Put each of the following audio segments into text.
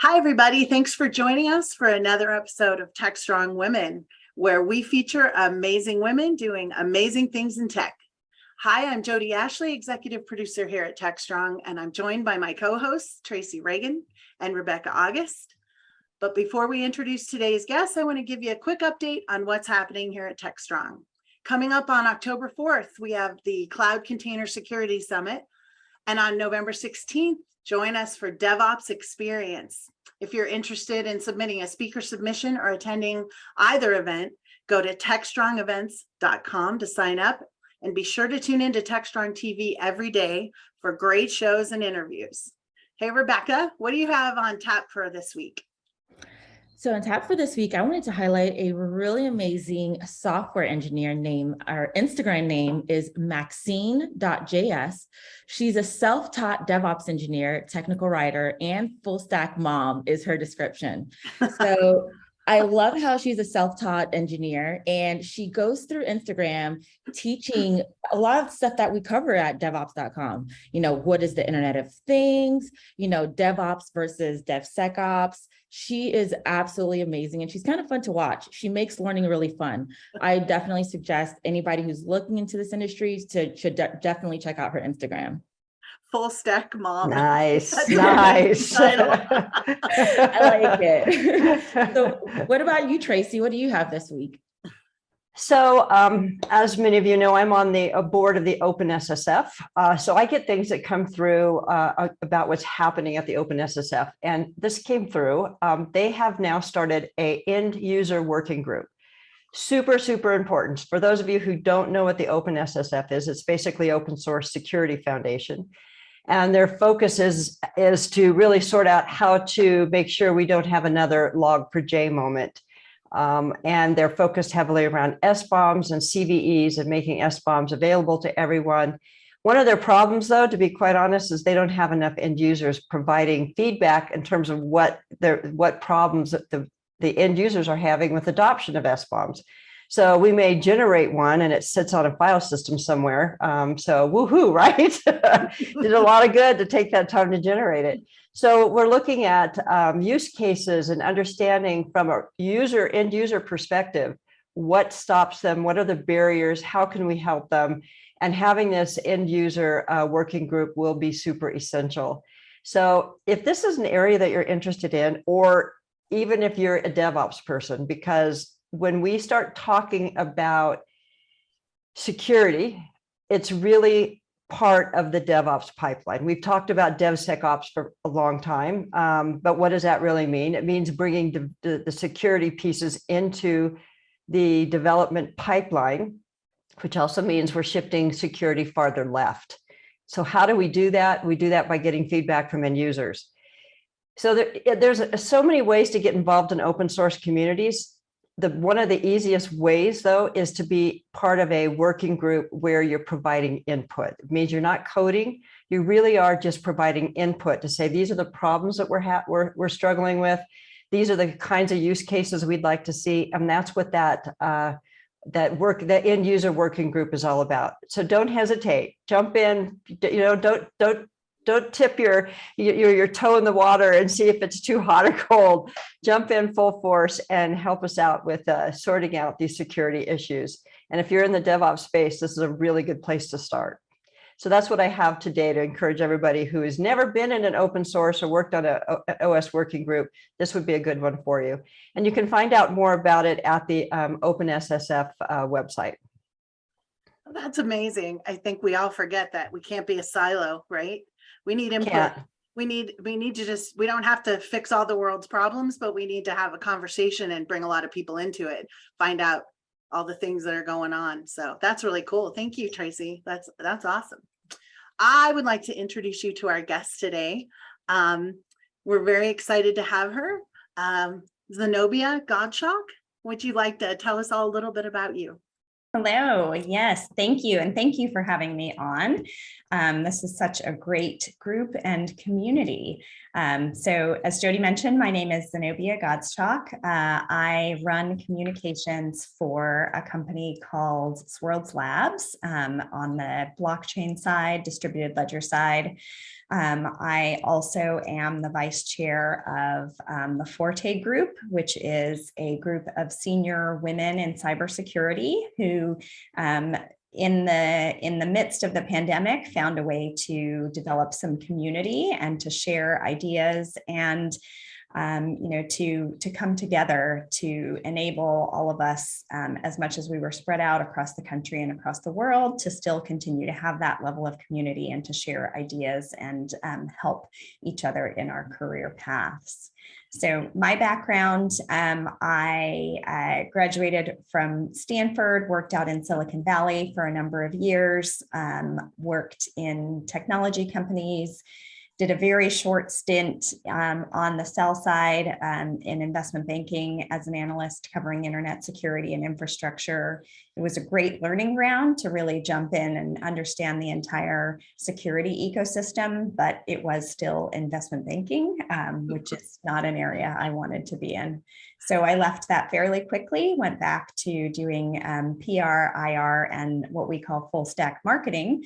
Hi, everybody. Thanks for joining us for another episode of TechStrongWomen, where we feature amazing women doing amazing things in tech. Hi, I'm Jodi Ashley, executive producer here at TechStrong, and I'm joined by my co-hosts, Tracy Ragan and Rebecca Auguste. But before we introduce today's guests, I want to give you a quick update on what's happening here at TechStrong. Coming up on October 4th, we have the Cloud Container Security Summit, and on November 16th, join us for DevOps Experience. If you're interested in submitting a speaker submission or attending either event, go to techstrongevents.com to sign up, and be sure to tune into TechStrong TV every day for great shows and interviews. Hey, Rebecca, what do you have on tap for this week? So on tap for this week, I wanted to highlight a really amazing software engineer name. Our Instagram name is Maxine.js. She's a self-taught DevOps engineer, technical writer, and full stack mom is her description. So I love how she's a self-taught engineer, and she goes through Instagram teaching a lot of stuff that we cover at DevOps.com. What is the Internet of Things, DevOps versus DevSecOps. She is absolutely amazing, and she's kind of fun to watch. She makes learning really fun. I definitely suggest anybody who's looking into this industry should definitely check out her Instagram. Full stack mom. Nice, nice. I like it. So what about you, Tracy? What do you have this week? So as many of you know, I'm on the board of the OpenSSF. So I get things that come through about what's happening at the OpenSSF. And this came through. They have now started a end user working group. Super, super important. For those of you who don't know what the OpenSSF is, it's basically Open Source Security Foundation. And their focus is to really sort out how to make sure we don't have another Log4j moment. And they're focused heavily around SBOMs and CVEs and making SBOMs available to everyone. One of their problems, though, to be quite honest, is they don't have enough end users providing feedback in terms of what problems that the end users are having with adoption of SBOMs. So we may generate one and it sits on a file system somewhere. So woohoo, right? Did a lot of good to take that time to generate it. So we're looking at use cases and understanding from a end user perspective, what stops them, what are the barriers, how can we help them? And having this end user working group will be super essential. So if this is an area that you're interested in, or even if you're a DevOps person, because when we start talking about security, it's really part of the DevOps pipeline. We've talked about DevSecOps for a long time, but what does that really mean? It means bringing the security pieces into the development pipeline, which also means we're shifting security farther left. So how do we do that? We do that by getting feedback from end users. So there's so many ways to get involved in open source communities. One of the easiest ways, though, is to be part of a working group where you're providing input. It means you're not coding. You really are just providing input to say, these are the problems that we're struggling with. These are the kinds of use cases we'd like to see. And that's what that end user working group is all about. So don't hesitate. Jump in. Don't tip your toe in the water and see if it's too hot or cold. Jump in full force and help us out with sorting out these security issues. And if you're in the DevOps space, this is a really good place to start. So that's what I have today to encourage everybody who has never been in an open source or worked on an OS working group. This would be a good one for you. And you can find out more about it at the OpenSSF website. That's amazing. I think we all forget that we can't be a silo, right? We need input. We need to we don't have to fix all the world's problems, but we need to have a conversation and bring a lot of people into it, find out all the things that are going on. So that's really cool. Thank you, Tracy. That's awesome. I would like to introduce you to our guest today. We're very excited to have her. Zenobia Godschalk, would you like to tell us all a little bit about you? Hello. Yes, thank you. And thank you for having me on. This is such a great group and community. So as Jodi mentioned, my name is Zenobia Godschalk. I run communications for a company called Swirlds Labs on the blockchain side, distributed ledger side. I also am the vice chair of the Forte group, which is a group of senior women in cybersecurity who in the midst of the pandemic found a way to develop some community and to share ideas and to come together to enable all of us, as much as we were spread out across the country and across the world, to still continue to have that level of community and to share ideas and help each other in our career paths. So my background, I graduated from Stanford, worked out in Silicon Valley for a number of years, worked in technology companies, did a very short stint on the sell side in investment banking as an analyst covering internet security and infrastructure. It was a great learning ground to really jump in and understand the entire security ecosystem, but it was still investment banking, which is not an area I wanted to be in. So I left that fairly quickly, went back to doing PR, IR, and what we call full stack marketing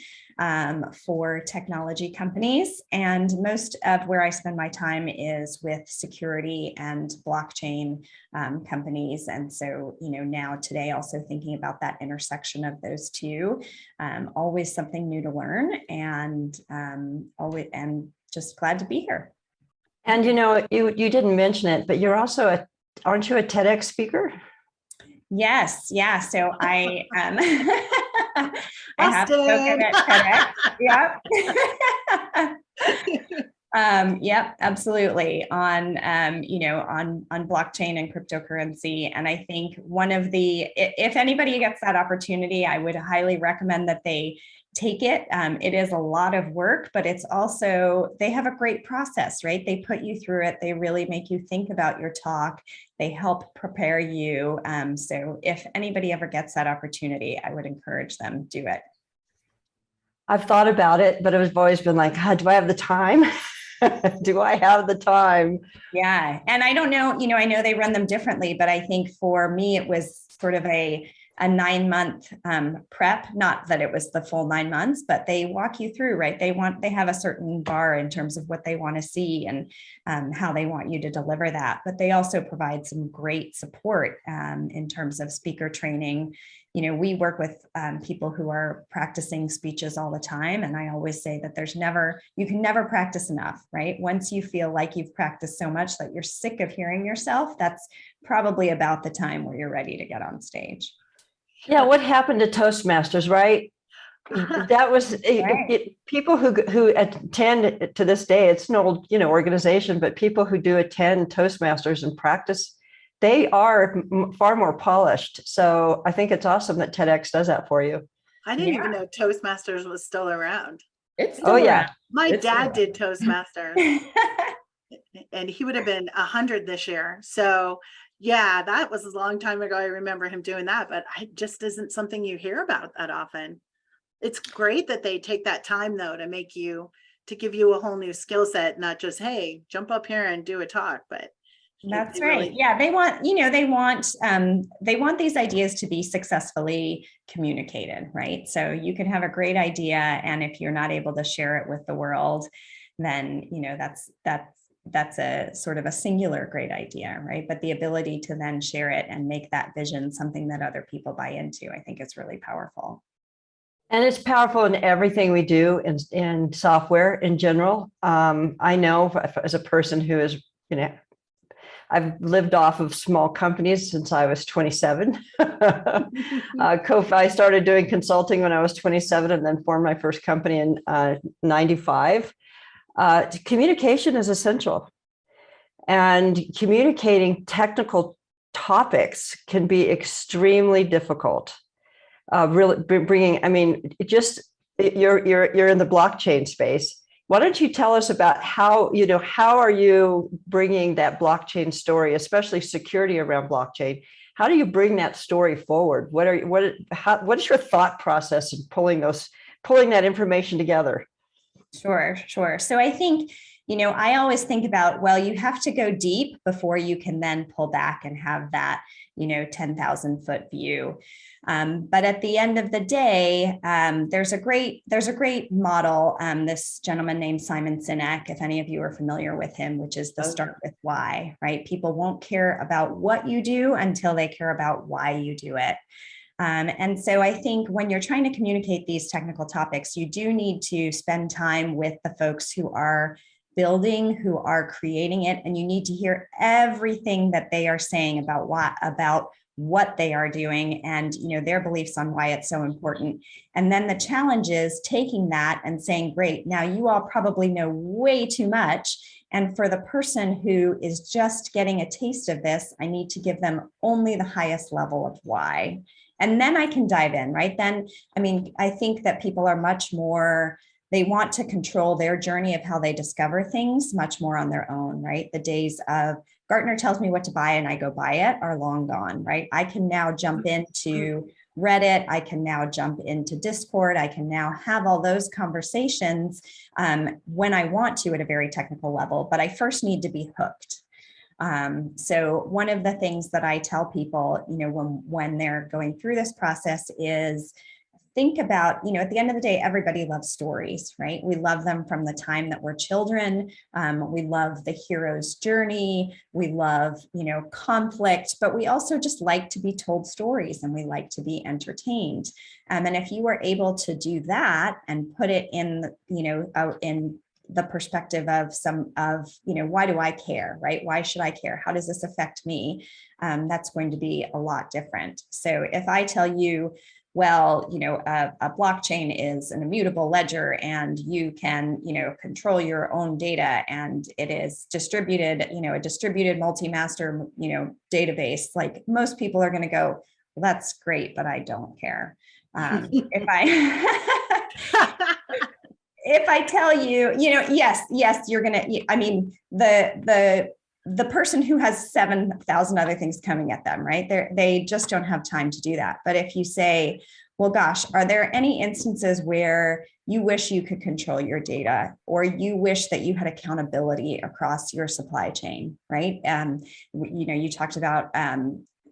for technology companies. And most of where I spend my time is with security and blockchain companies. And so, now today also thinking about that intersection of those two, always something new to learn, and always, and just glad to be here. And you didn't mention it, but you're also aren't you a TedX speaker? Yes, yeah. So I I have spoken at TedX. Yep. Yep, absolutely. On on blockchain and cryptocurrency. And I think if anybody gets that opportunity, I would highly recommend that they take it. It is a lot of work, but it's also, they have a great process, right? They put you through it. They really make you think about your talk. They help prepare you. So if anybody ever gets that opportunity, I would encourage them to do it. I've thought about it, but I've always been like, do I have the time? Do I have the time? Yeah. And I don't know, I know they run them differently, but I think for me, it was sort of a 9-month prep, not that it was the full 9 months, but they walk you through, right? They have a certain bar in terms of what they want to see and how they want you to deliver that. But they also provide some great support in terms of speaker training. We work with people who are practicing speeches all the time. And I always say that you can never practice enough, right? Once you feel like you've practiced so much that you're sick of hearing yourself, that's probably about the time where you're ready to get on stage. Yeah, what happened to Toastmasters, right? That was people who attend to this day. It's an old, organization, but people who do attend Toastmasters and practice, they are far more polished. So I think it's awesome that TedX does that for you. I didn't even know Toastmasters was still around. It's still around. My dad did Toastmasters, and he would have been 100 this year. So yeah, that was a long time ago. I remember him doing that, but it just isn't something you hear about that often. It's great that they take that time though to give you a whole new skill set, not just, hey, jump up here and do a talk, but that's right. Yeah, they want these ideas to be successfully communicated, right? So you can have a great idea, and if you're not able to share it with the world, then that's a sort of a singular great idea, right? But the ability to then share it and make that vision something that other people buy into, I think is really powerful. And it's powerful in everything we do in software in general. I know as a person who is, I've lived off of small companies since I was 27. I started doing consulting when I was 27 and then formed my first company in 95. Communication is essential. And communicating technical topics can be extremely difficult. Really bringing, you're in the blockchain space. Why don't you tell us about how are you bringing that blockchain story, especially security around blockchain? How do you bring that story forward? What is your thought process in pulling that information together? Sure. So I think, I always think about, well, you have to go deep before you can then pull back and have that, 10,000 foot view. But at the end of the day, there's a great model. This gentleman named Simon Sinek, if any of you are familiar with him, which is the start with why, right? People won't care about what you do until they care about why you do it. And so I think when you're trying to communicate these technical topics, you do need to spend time with the folks who are building, who are creating it, and you need to hear everything that they are saying about what they are doing and their beliefs on why it's so important. And then the challenge is taking that and saying, great, now you all probably know way too much. And for the person who is just getting a taste of this, I need to give them only the highest level of why. And then I can dive in, right? Then, I think that people are much more, they want to control their journey of how they discover things much more on their own, right? The days of Gartner tells me what to buy and I go buy it are long gone, right? I can now jump into Reddit. I can now jump into Discord. I can now have all those conversations when I want to at a very technical level, but I first need to be hooked. So one of the things that I tell people, when they're going through this process is think about, at the end of the day, everybody loves stories, right? We love them from the time that we're children. We love the hero's journey. We love, conflict, but we also just like to be told stories and we like to be entertained. And if you were able to do that and put it in, in the perspective of why do I care, right? Why should I care? How does this affect me? That's going to be a lot different. So if I tell you, well, a blockchain is an immutable ledger and you can, control your own data and it is distributed, a distributed multi-master, database, like most people are going to go, well, that's great, but I don't care. If I tell you, yes, you're going to, the person who has 7,000 other things coming at them, right? They just don't have time to do that. But if you say, well, gosh, are there any instances where you wish you could control your data or you wish that you had accountability across your supply chain, right? You talked about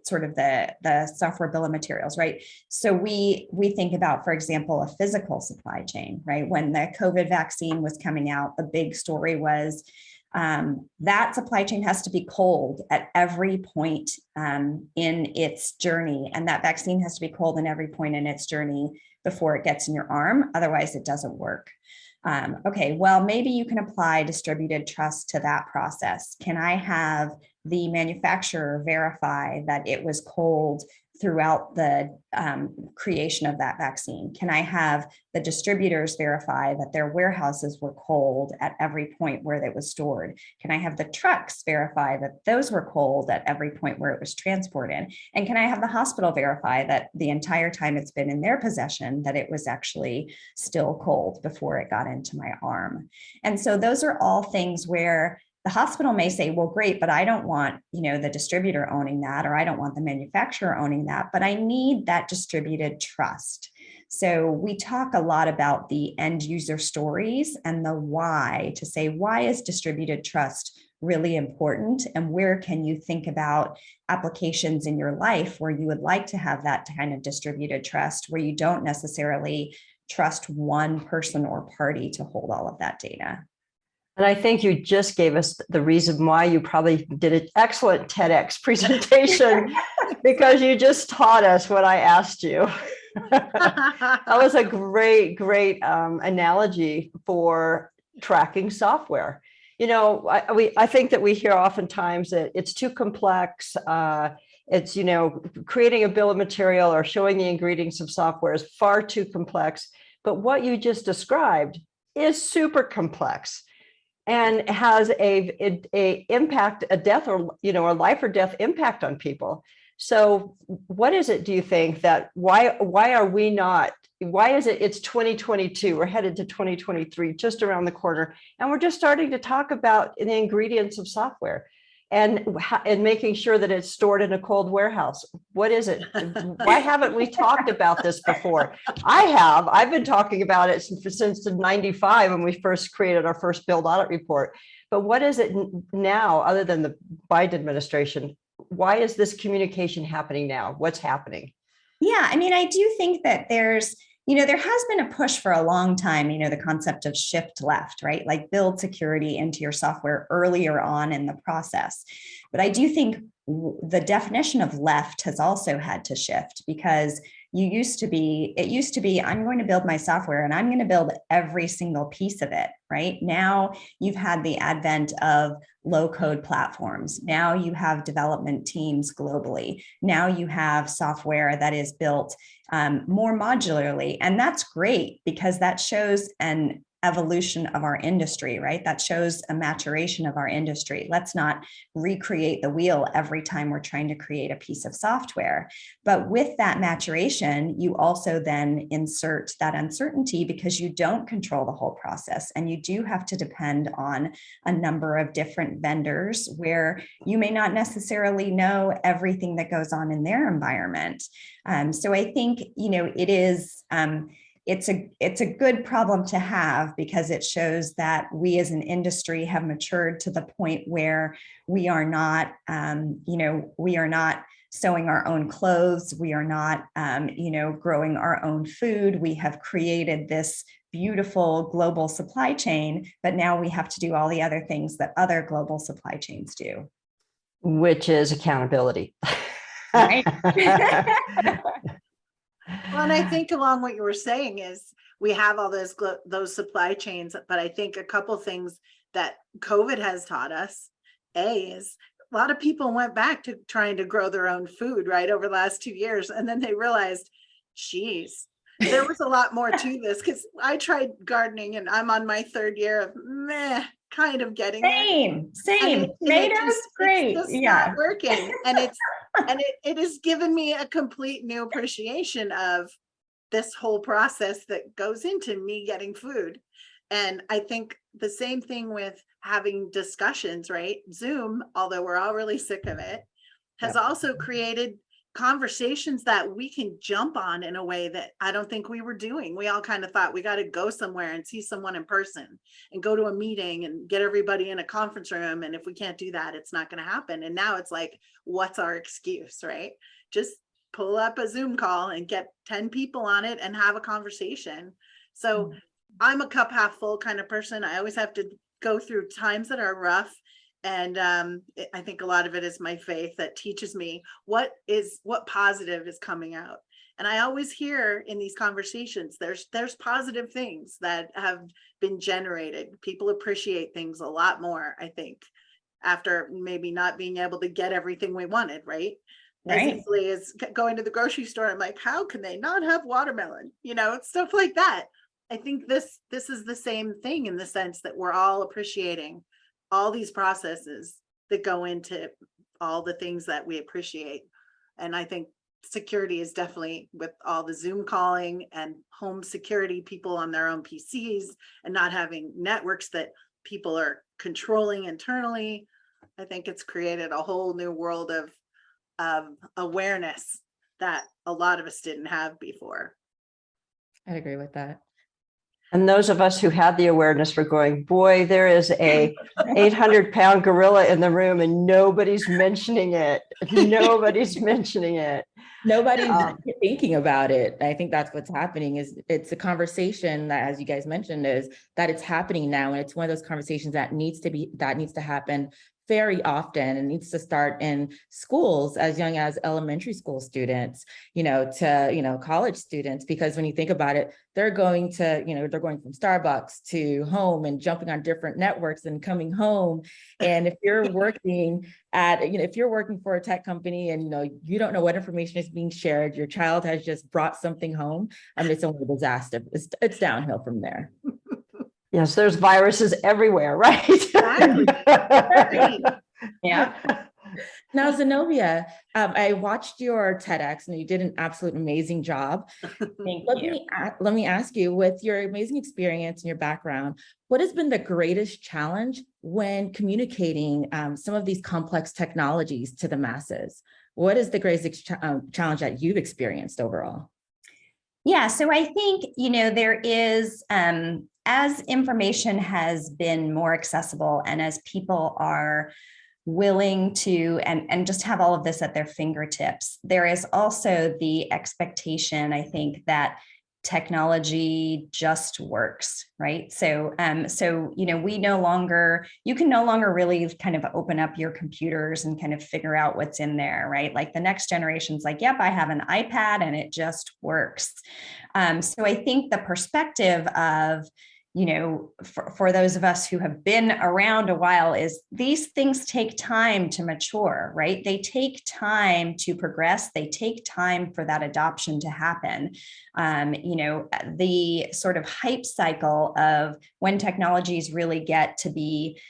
sort of the software bill of materials, right? So we think about, for example, a physical supply chain, right? When the COVID vaccine was coming out, the big story was that supply chain has to be cold at every point in its journey. And that vaccine has to be cold in every point in its journey before it gets in your arm. Otherwise, it doesn't work. Okay, well, maybe you can apply distributed trust to that process. Can I have the manufacturer verify that it was cold throughout the creation of that vaccine? Can I have the distributors verify that their warehouses were cold at every point where it was stored? Can I have the trucks verify that those were cold at every point where it was transported? And can I have the hospital verify that the entire time it's been in their possession, that it was actually still cold before it got into my arm? And so those are all things where the hospital may say, well, great, but I don't want, the distributor owning that, or I don't want the manufacturer owning that, but I need that distributed trust. So we talk a lot about the end user stories and the why, to say, why is distributed trust really important? And where can you think about applications in your life where you would like to have that kind of distributed trust, where you don't necessarily trust one person or party to hold all of that data? And I think you just gave us the reason why you probably did an excellent TedX presentation, because you just taught us what I asked you. That was a great analogy for tracking software. I think that we hear oftentimes that it's too complex. It's, creating a bill of material or showing the ingredients of software is far too complex. But what you just described is super complex and has a impact, a death or, a life or death impact on people. So what is it, do you think, that why are we not, why is it, it's 2022, we're headed to 2023, just around the corner, and we're just starting to talk about the ingredients of software. and making sure that it's stored in a cold warehouse. What is it? Why haven't we talked about this before? I've been talking about it since 95 when we first created our first build audit report. But what is it now, other than the Biden administration? Why is this communication happening now? What's happening? Yeah, I mean, I do think that there has been a push for a long time, the concept of shift left, right? Like build security into your software earlier on in the process. But I do think the definition of left has also had to shift, because it used to be, I'm going to build my software and I'm going to build every single piece of it, right? Now you've had the advent of low code platforms. Now you have development teams globally. Now you have software that is built more modularly. And that's great, because that shows an evolution of our industry, right? That shows a maturation of our industry. Let's not recreate the wheel every time we're trying to create a piece of software. But with that maturation, you also then insert that uncertainty, because you don't control the whole process. And you do have to depend on a number of different vendors where you may not necessarily know everything that goes on in their environment. So I think, it is, it's a good problem to have, because it shows that we as an industry have matured to the point where we are not, we are not sewing our own clothes. We are not, growing our own food. We have created this beautiful global supply chain, but now we have to do all the other things that other global supply chains do. Which is accountability. Right. Well, and I think along what you were saying is we have all those supply chains, but I think a couple things that COVID has taught us, is a lot of people went back to trying to grow their own food, right, over the last 2 years. And then they realized, geez, there was a lot more to this, because I tried gardening and I'm on my 3rd year of kind of getting Same. Tomatoes, great. It's just not working. And it has given me a complete new appreciation of this whole process that goes into me getting food. And I think the same thing with having discussions, right? Zoom, although we're all really sick of it, has also created conversations that we can jump on in a way that I don't think we were doing. We all kind of thought we got to go somewhere and see someone in person and go to a meeting and get everybody in a conference room. And if we can't do that, it's not going to happen. And now it's like, what's our excuse, right? Just pull up a Zoom call and get 10 people on it and have a conversation. So I'm a cup half full kind of person. I always have to go through times that are rough. And I think a lot of it is my faith that teaches me what positive is coming out. And I always hear in these conversations, there's positive things that have been generated. People appreciate things a lot more, I think, after maybe not being able to get everything we wanted, right? As easily as going to the grocery store. I'm like, how can they not have watermelon? Stuff like that. I think this is the same thing, in the sense that we're all appreciating all these processes that go into all the things that we appreciate. And I think security is definitely, with all the Zoom calling and home security, people on their own PCs and not having networks that people are controlling internally. I think it's created a whole new world of awareness that a lot of us didn't have before. I'd agree with that. And those of us who had the awareness were going, boy, there is a 800-pound gorilla in the room and nobody's mentioning it. Nobody's mentioning it. Nobody's thinking about it. I think that's what's happening. Is it's a conversation that, as you guys mentioned, is that it's happening now. And it's one of those conversations that needs to happen very often, and needs to start in schools as young as elementary school students, to, college students, because when you think about it, they're going from Starbucks to home and jumping on different networks and coming home. And if you're working if you're working for a tech company and, you don't know what information is being shared, your child has just brought something home, it's only a disaster. It's downhill from there. Yes, there's viruses everywhere, right? Exactly. Yeah. Now, Zenobia, I watched your TedX and you did an absolute amazing job. Thank Let you. me ask you, with your amazing experience and your background, what has been the greatest challenge when communicating some of these complex technologies to the masses? What is the greatest challenge that you've experienced overall? Yeah, so I think, there is, as information has been more accessible and as people are willing to and just have all of this at their fingertips, there is also the expectation, I think, that technology just works, right? So you can no longer really kind of open up your computers and kind of figure out what's in there, right? Like the next generation's like, yep, I have an iPad and it just works. So I think the perspective of, for those of us who have been around a while, is these things take time to mature, right? They take time to progress. They take time for that adoption to happen. The sort of hype cycle of when technologies really get to be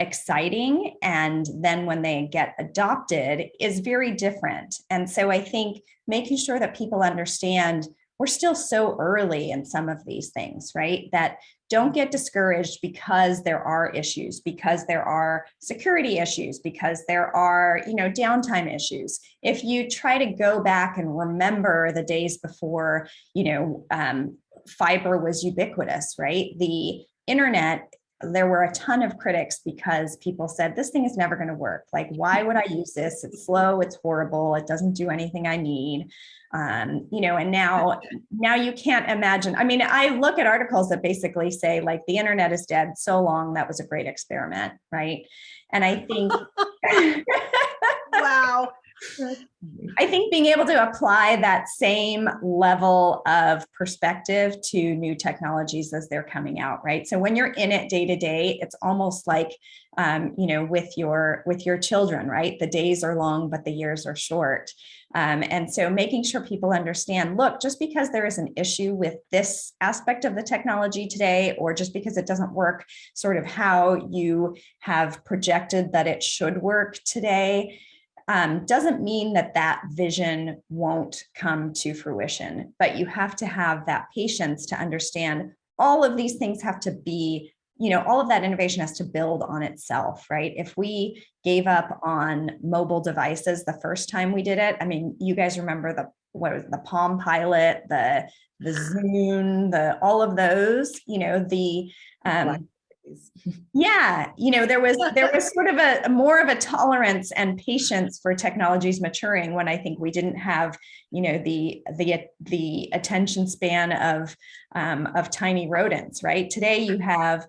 exciting, and then when they get adopted, is very different. And so I think making sure that people understand we're still so early in some of these things, right? That don't get discouraged because there are issues, because there are security issues, because there are, downtime issues. If you try to go back and remember the days before, fiber was ubiquitous, right? The internet, there were a ton of critics because people said, this thing is never going to work. Like, why would I use this? It's slow, it's horrible, it doesn't do anything I need. And now you can't imagine. I mean, I look at articles that basically say, like, the internet is dead, so long, that was a great experiment, right? And I think Wow. I think being able to apply that same level of perspective to new technologies as they're coming out, right? So when you're in it day to day, it's almost like, with your children, right? The days are long, but the years are short. And so making sure people understand, look, just because there is an issue with this aspect of the technology today, or just because it doesn't work sort of how you have projected that it should work today, doesn't mean that vision won't come to fruition. But you have to have that patience to understand all of these things have to be, all of that innovation has to build on itself, right? If we gave up on mobile devices the first time we did it, I mean, you guys remember the Palm Pilot, the Zune, all of those, yeah, there was sort of a more of a tolerance and patience for technologies maturing when I think we didn't have, the attention span of tiny rodents, right? Today you have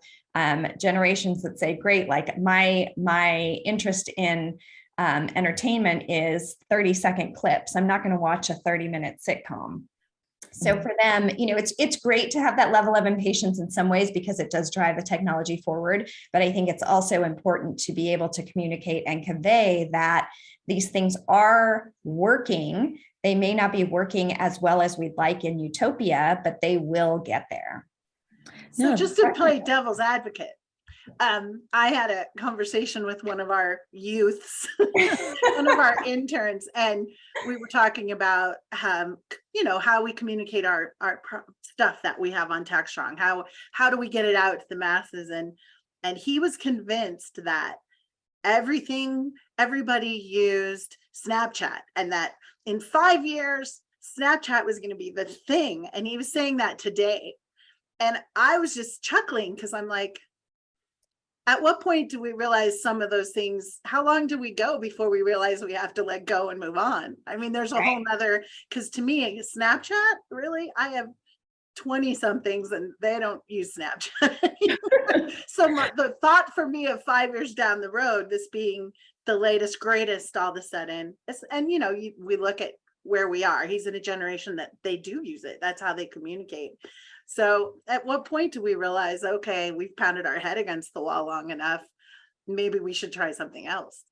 generations that say, great, like my interest in entertainment is 30-second clips. I'm not going to watch a 30-minute sitcom. So for them, it's great to have that level of impatience in some ways because it does drive the technology forward. But I think it's also important to be able to communicate and convey that these things are working. They may not be working as well as we'd like in utopia, but they will get there. So just to play devil's advocate, I had a conversation with one of our youths, one of our interns, and we were talking about, how we communicate our stuff that we have on TechStrong. How do we get it out to the masses? And he was convinced that everybody used Snapchat, and that in 5 years, Snapchat was going to be the thing. And he was saying that today. And I was just chuckling because I'm like, at what point do we realize some of those things? How long do we go before we realize we have to let go and move on? I mean, there's a whole nother, because to me, Snapchat, really, I have 20 somethings and they don't use Snapchat. So the thought for me of 5 years down the road, this being the latest, greatest all of a sudden, and we look at where we are. He's in a generation that they do use it. That's how they communicate. So at what point do we realize, okay, we've pounded our head against the wall long enough, maybe we should try something else?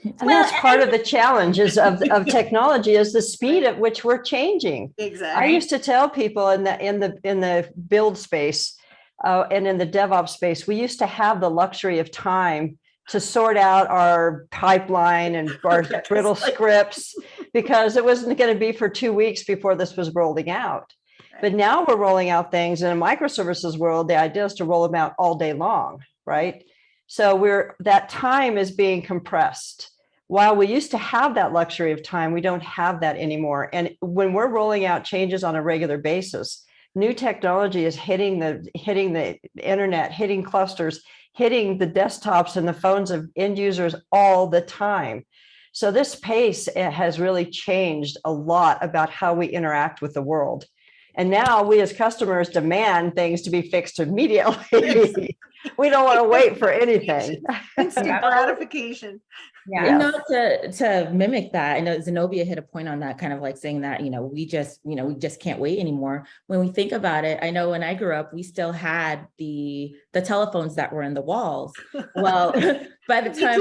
And that's part of the challenges of technology, is the speed at which we're changing. Exactly. I used to tell people in the build space and in the DevOps space, we used to have the luxury of time to sort out our pipeline and our brittle scripts, because it wasn't going to be for 2 weeks before this was rolling out. But now we're rolling out things in a microservices world. The idea is to roll them out all day long, right? So that time is being compressed. While we used to have that luxury of time, we don't have that anymore. And when we're rolling out changes on a regular basis, new technology is hitting the internet, hitting clusters, hitting the desktops and the phones of end users all the time. So this pace has really changed a lot about how we interact with the world. And now we as customers demand things to be fixed immediately. We don't want to wait for anything. Instant gratification. Yeah. You know, to mimic that, I know Zenobia hit a point on that, kind of like saying that, we just can't wait anymore. When we think about it, I know when I grew up, we still had the telephones that were in the walls. Well, by the time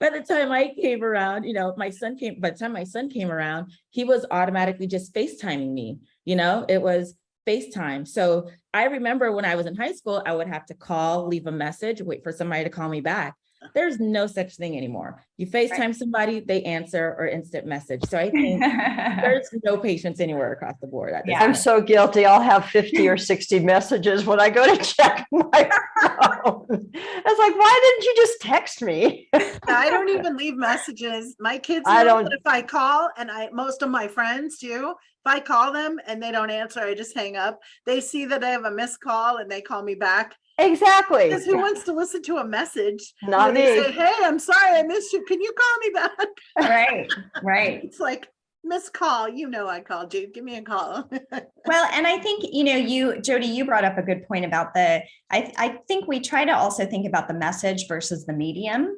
by the time I came around, by the time my son came around, he was automatically just FaceTiming me, it was FaceTime. So I remember when I was in high school, I would have to call, leave a message, wait for somebody to call me back. There's no such thing anymore. You FaceTime somebody, they answer, or instant message. So I think there's no patience anywhere across the board. I'm so guilty. I'll have 50 or 60 messages when I go to check my phone. It's like, why didn't you just text me? I don't even leave messages. My kids know that if I call, and most of my friends do, if I call them and they don't answer, I just hang up. They see that I have a missed call and they call me back. Exactly. Because who wants to listen to a message? Not me. They say, hey, I'm sorry I missed you. Can you call me back? Right. It's like, missed call. I called you. Give me a call. Well, and I think, Jodi, you brought up a good point about I think we try to also think about the message versus the medium.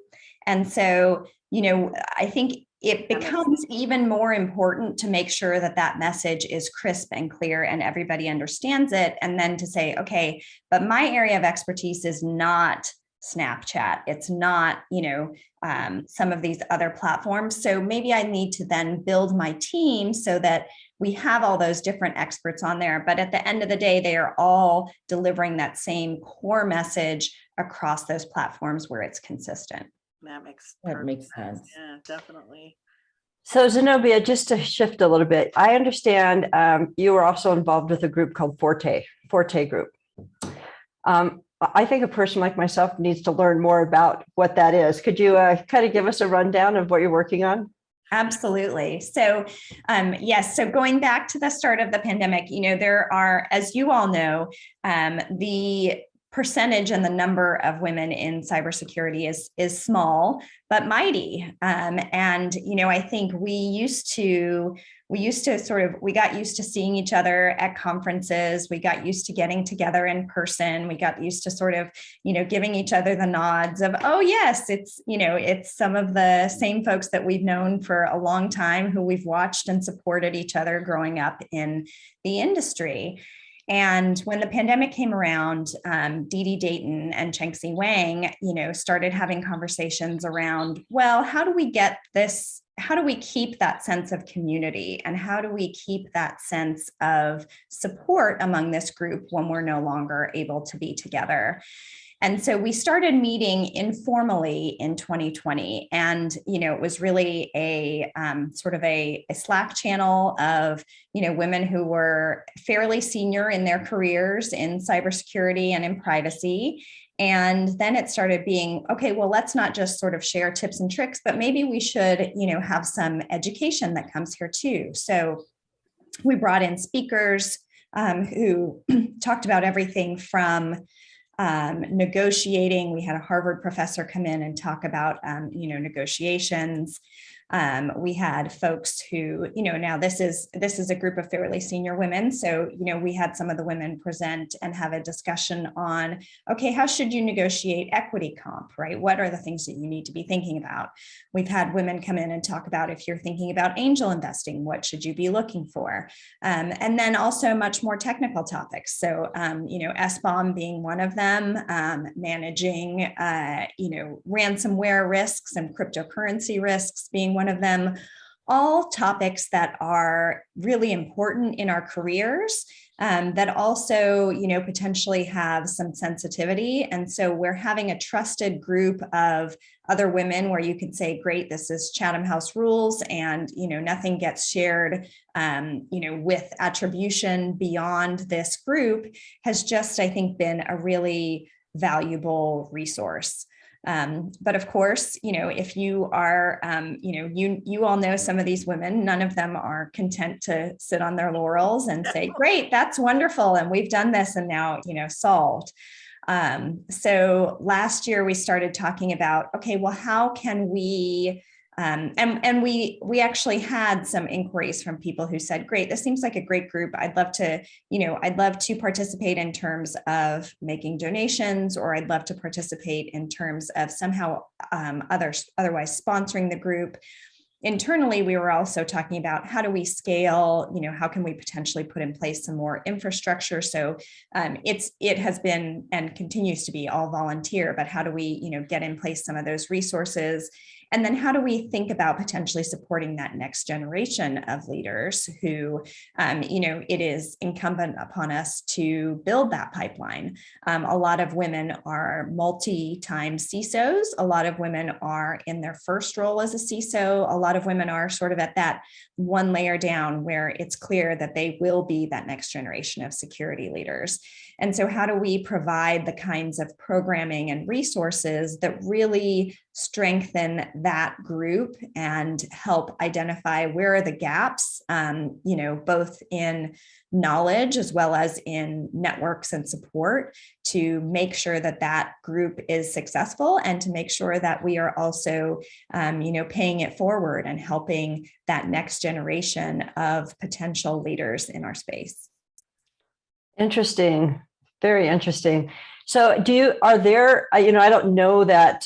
And so, I think it becomes even more important to make sure that message is crisp and clear and everybody understands it. And then to say, okay, but my area of expertise is not Snapchat. It's not, some of these other platforms. So maybe I need to then build my team so that we have all those different experts on there. But at the end of the day, they are all delivering that same core message across those platforms where it's consistent. That makes sense. Yeah, definitely. So Zenobia, just to shift a little bit, I understand you were also involved with a group called Forte Group. I think a person like myself needs to learn more about what that is. Could you kind of give us a rundown of what you're working on? Absolutely. So, yes. So going back to the start of the pandemic, there are, as you all know, the percentage and the number of women in cybersecurity is small, but mighty. And, I think we got used to seeing each other at conferences. We got used to getting together in person. We got used to sort of, giving each other the nods of, oh yes, it's some of the same folks that we've known for a long time who we've watched and supported each other growing up in the industry. And when the pandemic came around, Dee Dayton and Chengxi Wang, started having conversations around, well, how do we get this? How do we keep that sense of community? And how do we keep that sense of support among this group when we're no longer able to be together? And so we started meeting informally in 2020. And, it was really a sort of a Slack channel of, women who were fairly senior in their careers in cybersecurity and in privacy. And then it started being, okay, well, let's not just sort of share tips and tricks, but maybe we should, have some education that comes here too. So we brought in speakers who talked about everything from negotiating. We had a Harvard professor come in and talk about, negotiations. We had folks who, now this is a group of fairly senior women. So, we had some of the women present and have a discussion on, okay, how should you negotiate equity comp, right? What are the things that you need to be thinking about? We've had women come in and talk about, if you're thinking about angel investing, what should you be looking for? And then also much more technical topics. So, SBOM being one of them, managing, ransomware risks and cryptocurrency risks being one of them, all topics that are really important in our careers, that also, potentially have some sensitivity. And so we're having a trusted group of other women where you can say, great, this is Chatham House rules, and, nothing gets shared, with attribution beyond this group, has just, I think, been a really valuable resource. But of course, if you are, you all know some of these women, none of them are content to sit on their laurels and say, great, that's wonderful. And we've done this and now, solved. So last year we started talking about, okay, well, how can we, and we actually had some inquiries from people who said, great, this seems like a great group. I'd love to participate in terms of making donations, or I'd love to participate in terms of somehow otherwise sponsoring the group. Internally, we were also talking about how do we scale, how can we potentially put in place some more infrastructure? So it has been and continues to be all volunteer, but how do we, get in place some of those resources? And then how do we think about potentially supporting that next generation of leaders who, it is incumbent upon us to build that pipeline. A lot of women are multi-time CISOs. A lot of women are in their first role as a CISO. A lot of women are sort of at that one layer down where it's clear that they will be that next generation of security leaders. And so how do we provide the kinds of programming and resources that really strengthen that group and help identify where are the gaps, both in knowledge as well as in networks and support, to make sure that that group is successful, and to make sure that we are also, paying it forward and helping that next generation of potential leaders in our space. Interesting. Very interesting. So are there, I don't know that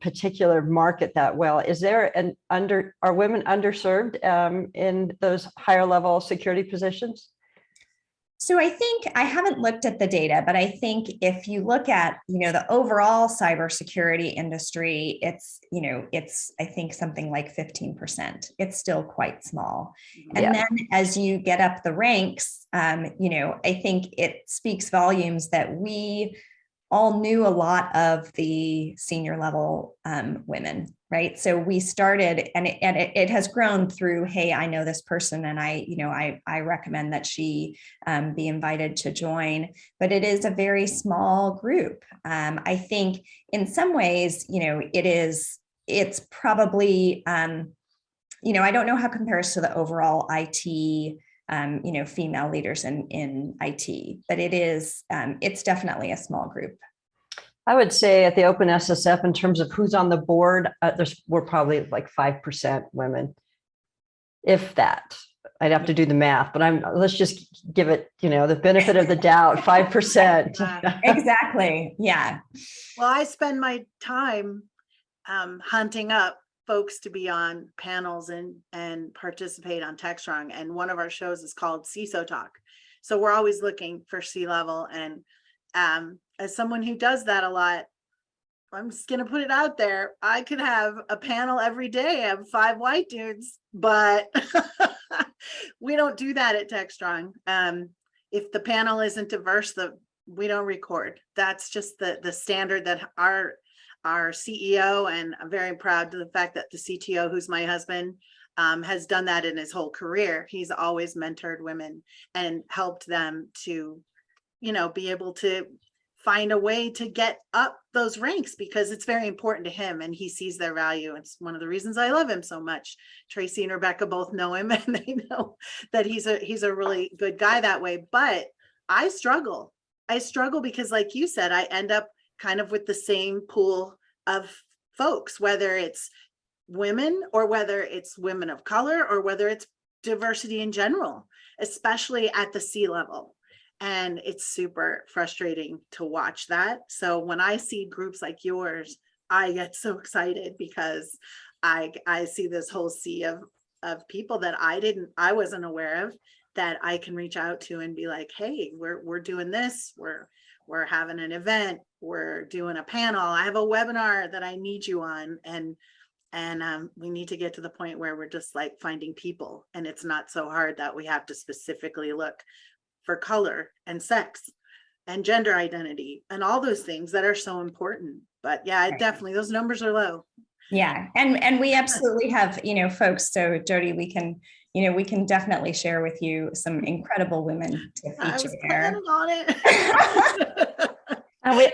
particular market that well. Is there are women underserved in those higher level security positions? So I think, I haven't looked at the data, but I think if you look at, the overall cybersecurity industry, it's I think something like 15%. It's still quite small. And then as you get up the ranks, I think it speaks volumes that we all knew a lot of the senior level women, right? So we started, and it has grown through, hey, I know this person, and I recommend that she be invited to join. But it is a very small group. I think in some ways, it's probably, I don't know how it compares to the overall IT. Female leaders in IT, but it's definitely a small group. I would say at the Open SSF, in terms of who's on the board, we're probably like 5% women, if that. I'd have to do the math, but let's just give it, the benefit of the doubt, 5%. Exactly. Yeah. Well, I spend my time hunting up folks to be on panels and participate on TechStrong. And one of our shows is called CISO Talk. So we're always looking for C-level. And as someone who does that a lot, I'm just going to put it out there. I could have a panel every day. I have 5 white dudes, but we don't do that at TechStrong. If the panel isn't diverse, we don't record. That's just the standard that our CEO, and I'm very proud to the fact that the CTO, who's my husband, has done that in his whole career. He's always mentored women and helped them to, be able to find a way to get up those ranks, because it's very important to him and he sees their value. It's one of the reasons I love him so much. Tracy and Rebecca both know him, and they know that he's a really good guy that way. But I struggle because, like you said, I end up kind of with the same pool of folks, whether it's women or whether it's women of color or whether it's diversity in general, especially at the C-level. And it's super frustrating to watch that. So when I see groups like yours, I get so excited, because I see this whole sea of people that I wasn't aware of, that I can reach out to and be like, hey, we're doing this, we're having an event, we're doing a panel, I have a webinar that I need you on. And And we need to get to the point where we're just like finding people, and it's not so hard that we have to specifically look for color and sex and gender identity and all those things that are so important. But yeah, Right. definitely those numbers are low. Yeah, and we absolutely have, folks. So Jodi, we can definitely share with you some incredible women to I feature was there. planning on it.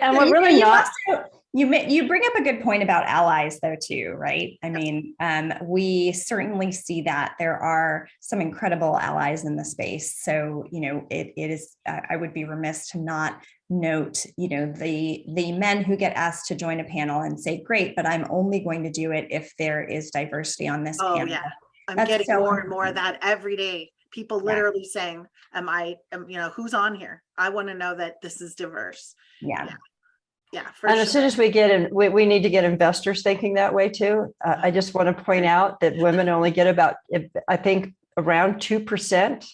And we're really You not. also- you bring up a good point about allies though too, right? I mean, we certainly see that there are some incredible allies in the space. So, it is, I would be remiss to not note, the men who get asked to join a panel and say, great, but I'm only going to do it if there is diversity on this Oh panel. yeah, I'm That's getting so more and more of important. that every day. People literally saying, who's on here? I want to know that this is diverse. Yeah. Yeah, for And as soon sure. as we get in, we need to get investors thinking that way too. I just want to point out that women only get about, I think, around 2%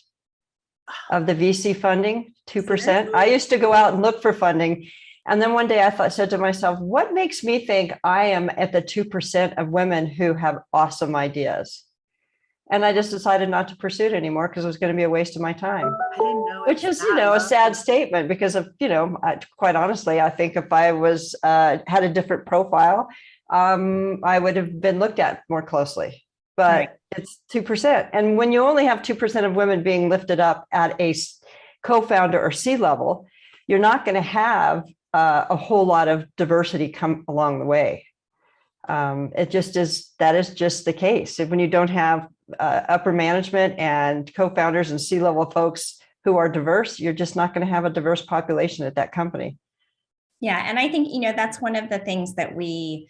of the VC funding, 2%. Seriously? I used to go out and look for funding. And then one day I said to myself, what makes me think I am at the 2% of women who have awesome ideas? And I just decided not to pursue it anymore because it was going to be a waste of my time. I didn't know. Which is, a sad statement because of, quite honestly, I think if I was had a different profile, I would have been looked at more closely. But Right. it's 2%. And when you only have 2% of women being lifted up at a co-founder or C-level, you're not going to have a whole lot of diversity come along the way. That is just the case. When you don't have upper management and co-founders and C-level folks who are diverse, you're just not going to have a diverse population at that company. Yeah. And I think, that's one of the things that we,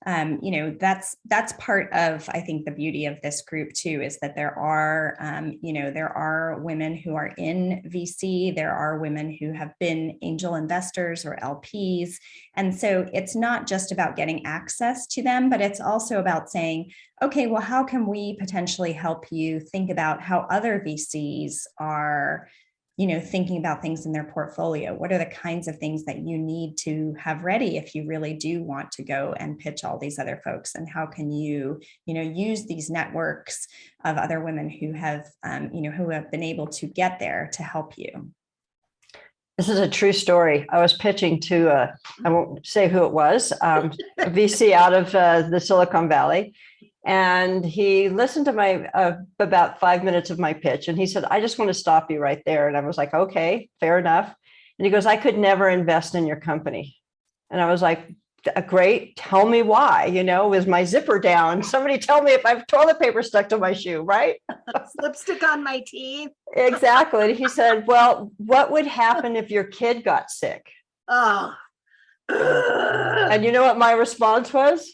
that's part of, I think, the beauty of this group too, is that there are, there are women who are in VC, there are women who have been angel investors or LPs. And so it's not just about getting access to them, but it's also about saying, okay, well, how can we potentially help you think about how other VCs are thinking about things in their portfolio? What are the kinds of things that you need to have ready if you really do want to go and pitch all these other folks? And how can you, use these networks of other women who have, who have been able to get there to help you? This is a true story. I was pitching to, I won't say who it was, a VC out of the Silicon Valley. And he listened to my about 5 minutes of my pitch. And he said, I just want to stop you right there. And I was like, okay, fair enough. And he goes, I could never invest in your company. And I was like, great. Tell me why, with my zipper down. Somebody tell me if I have toilet paper stuck to my shoe, right? Lipstick on my teeth. Exactly. And he said, well, what would happen if your kid got sick? Oh. And you know what my response was?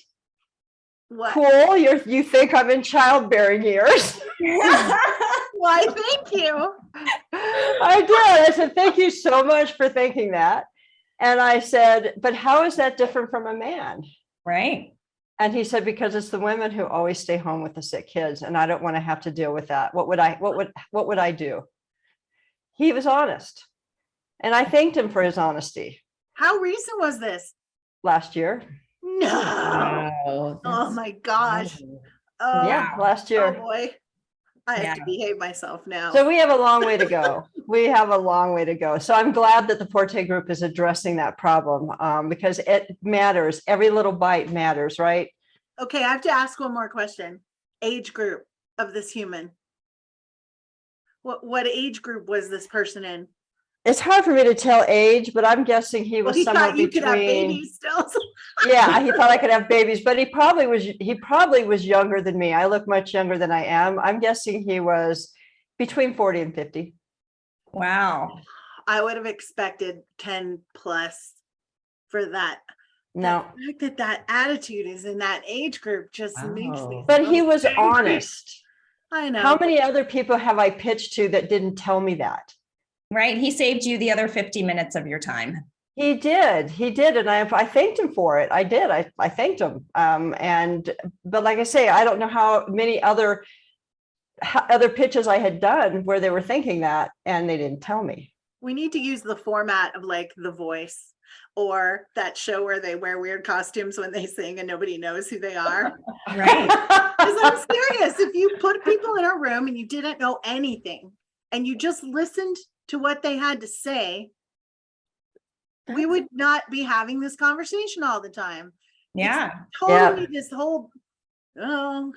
What? Cool. You think I'm in childbearing years. Why, thank you. I did. I said, thank you so much for thinking that. And I said, but how is that different from a man? Right. And he said, because it's the women who always stay home with the sick kids. And I don't want to have to deal with that. What would I do? He was honest. And I thanked him for his honesty. How recent was this? Last year. No. Wow, Oh my gosh. Oh, Yeah, last year. oh boy. I have to Yeah. behave myself now. So we have a long way to go. We have a long way to go. So I'm glad that the Forte group is addressing that problem because it matters. Every little bite matters, right? Okay, I have to ask one more question. Age group of this human. What age group was this person in? It's hard for me to tell age, but I'm guessing he Well, was he somewhere thought you could have between. babies still. Yeah, he thought I could have babies, but he probably was younger than me. I look much younger than I am. I'm guessing he was between 40 and 50. Wow. I would have expected 10 plus for that. No, The fact that attitude is in that age group just makes me. Wow. but he so was angry. honest. I know. How many other people have I pitched to that didn't tell me that? Right. He saved you the other 50 minutes of your time. He did. And I thanked him for it. I did. I thanked him. But like I say, I don't know how many other pitches I had done where they were thinking that and they didn't tell me. We need to use the format of like The Voice or that show where they wear weird costumes when they sing and nobody knows who they are. Right. Because I'm serious. If you put people in a room and you didn't know anything and you just listened to what they had to say, we would not be having this conversation all the time. Yeah. It's totally this whole, oh,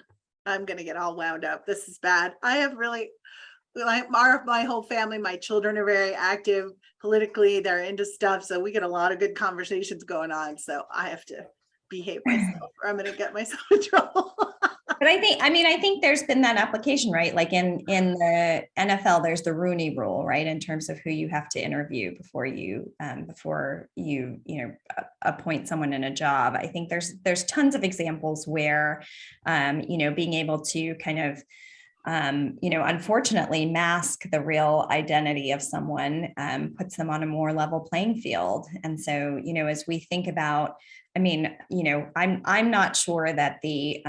I'm going to get all wound up. This is bad. I have really, like my whole family, my children are very active politically. They're into stuff. So we get a lot of good conversations going on. So I have to behave myself or I'm going to get myself in trouble. But I think there's been that application, right? Like in the NFL, there's the Rooney Rule, right? In terms of who you have to interview before you appoint someone in a job. I think there's tons of examples where, being able to kind of, unfortunately mask the real identity of someone puts them on a more level playing field. And so, as we think about, I'm not sure that the,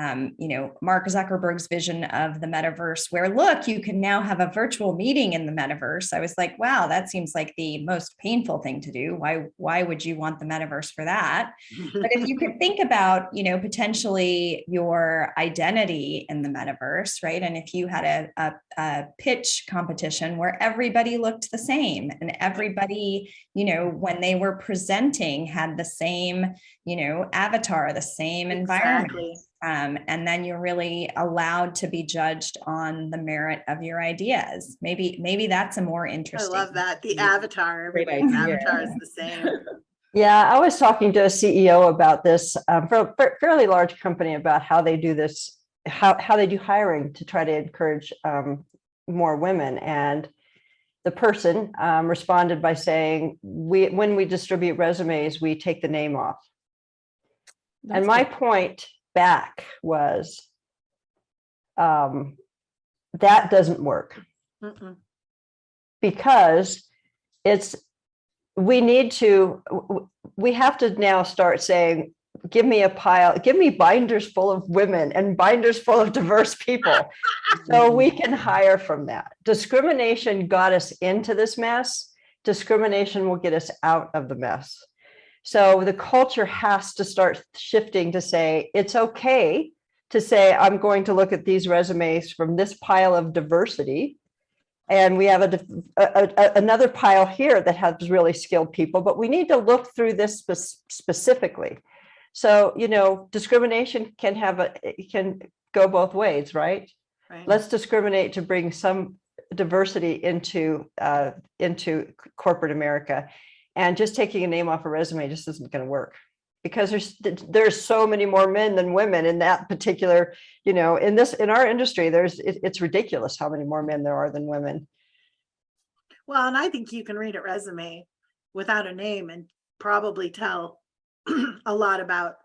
Mark Zuckerberg's vision of the metaverse where, look, you can now have a virtual meeting in the metaverse. I was like, wow, that seems like the most painful thing to do. Why would you want the metaverse for that? But if you could think about, potentially your identity in the metaverse, right? And if you had a pitch competition where everybody looked the same and everybody, when they were presenting had the same, avatar, the same environment. Exactly. And then you're really allowed to be judged on the merit of your ideas. Maybe that's a more interesting. I love that. The avatar, everybody's avatar is the same. Yeah, I was talking to a CEO about this for a fairly large company about how they do this, how they do hiring to try to encourage more women. And the person responded by saying, when we distribute resumes, we take the name off. And my point back was that doesn't work. Mm-mm. Because we have to now start saying, give me binders full of women and binders full of diverse people so we can hire from that. Discrimination got us into this mess. Discrimination will get us out of the mess. So the culture has to start shifting to say, it's okay to say, I'm going to look at these resumes from this pile of diversity. And we have another pile here that has really skilled people, but we need to look through this specifically. So, discrimination can go both ways, right? Right. Let's discriminate to bring some diversity into corporate America. And just taking a name off a resume just isn't going to work, because there's so many more men than women in that particular, in our industry, it's ridiculous how many more men there are than women. Well, and I think you can read a resume without a name and probably tell a lot about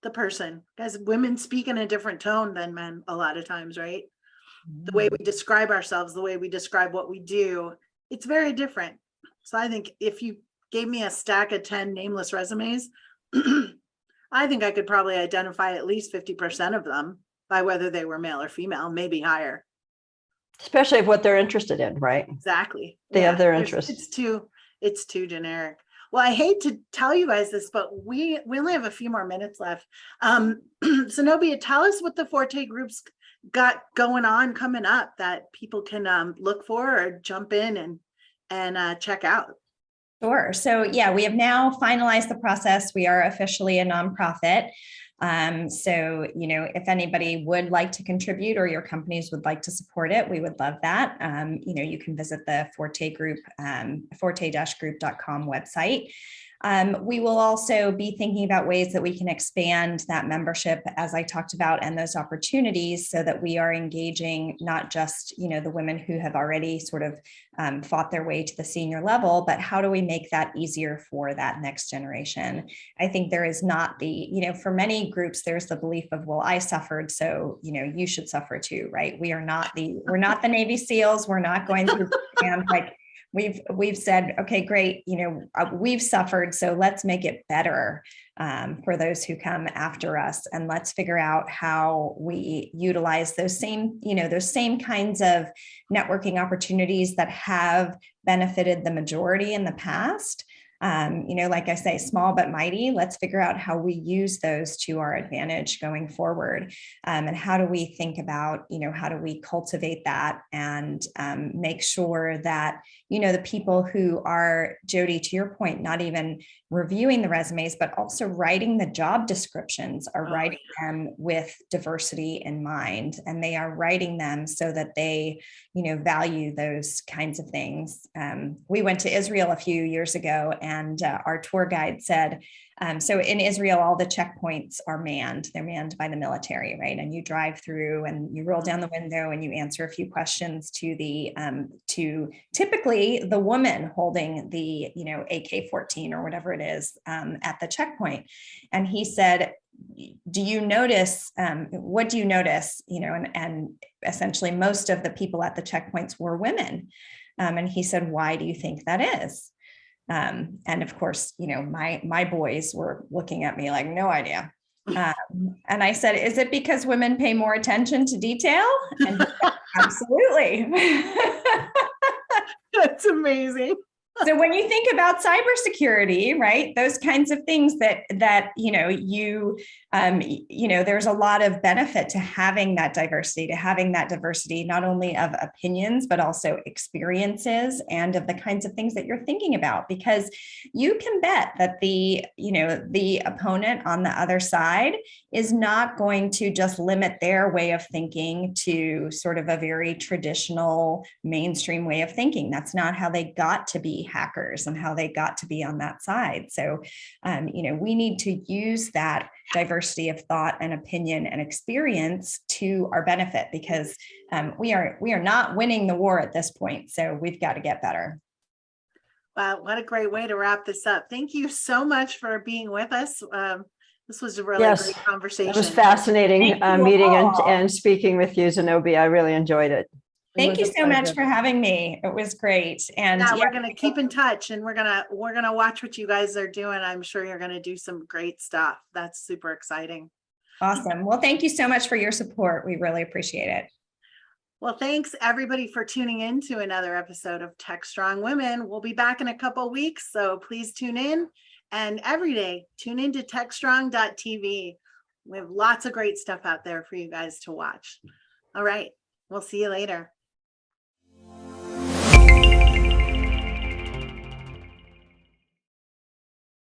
the person, because women speak in a different tone than men a lot of times, right? The way we describe ourselves, the way we describe what we do, it's very different. So I think if you gave me a stack of 10 nameless resumes, I think I could probably identify at least 50% of them by whether they were male or female, maybe higher. Especially if what they're interested in, right? Exactly. They have their interests. It's too generic. Well, I hate to tell you guys this, but we only have a few more minutes left. Zenobia, tell us what the Forte groups got going on coming up that people can look for or jump in and check out. Sure. So yeah, we have now finalized the process. We are officially a nonprofit. So, if anybody would like to contribute or your companies would like to support it, we would love that. You can visit the Forte group, forte-group.com website. We will also be thinking about ways that we can expand that membership, as I talked about, and those opportunities, so that we are engaging not just, the women who have already sort of fought their way to the senior level, but how do we make that easier for that next generation? I think there is not for many groups, there's the belief of, well, I suffered, so, you should suffer too, right? We're not the Navy SEALs. We're not going through camp. Like, we've said, okay, great, we've suffered, so let's make it better for those who come after us, and let's figure out how we utilize those same kinds of networking opportunities that have benefited the majority in the past. Like I say, small but mighty. Let's figure out how we use those to our advantage going forward. And how do we think about, how do we cultivate that and make sure that, the people who are, Jodi, to your point, not even reviewing the resumes, but also writing the job descriptions are writing them with diversity in mind. And they are writing them so that they, value those kinds of things. We went to Israel a few years ago, and our tour guide said, so in Israel, all the checkpoints are manned. They're manned by the military, right? And you drive through and you roll down the window and you answer a few questions to typically the woman holding the, AK-14 or whatever it is at the checkpoint. And he said, do you notice, what do you notice? And essentially most of the people at the checkpoints were women. And he said, why do you think that is? And of course, my boys were looking at me like, no idea. And I said, is it because women pay more attention to detail? And absolutely. That's amazing. So when you think about cybersecurity, right, those kinds of things that there's a lot of benefit to having that diversity, not only of opinions, but also experiences and of the kinds of things that you're thinking about, because you can bet that the opponent on the other side is not going to just limit their way of thinking to sort of a very traditional mainstream way of thinking. That's not how they got to be hackers and how they got to be on that side. So, we need to use that diversity of thought and opinion and experience to our benefit, because we are not winning the war at this point. So we've got to get better. Wow, what a great way to wrap this up. Thank you so much for being with us. This was a really great conversation. It was fascinating meeting and speaking with you, Zenobia. I really enjoyed it. Thank you so much for having me. It was great. And we're going to keep in touch, and we're going to watch what you guys are doing. I'm sure you're going to do some great stuff. That's super exciting. Awesome. Well, thank you so much for your support. We really appreciate it. Well, thanks everybody for tuning in to another episode of Tech Strong Women. We'll be back in a couple of weeks, so please tune in. And every day, tune into techstrong.tv. We have lots of great stuff out there for you guys to watch. All right. We'll see you later.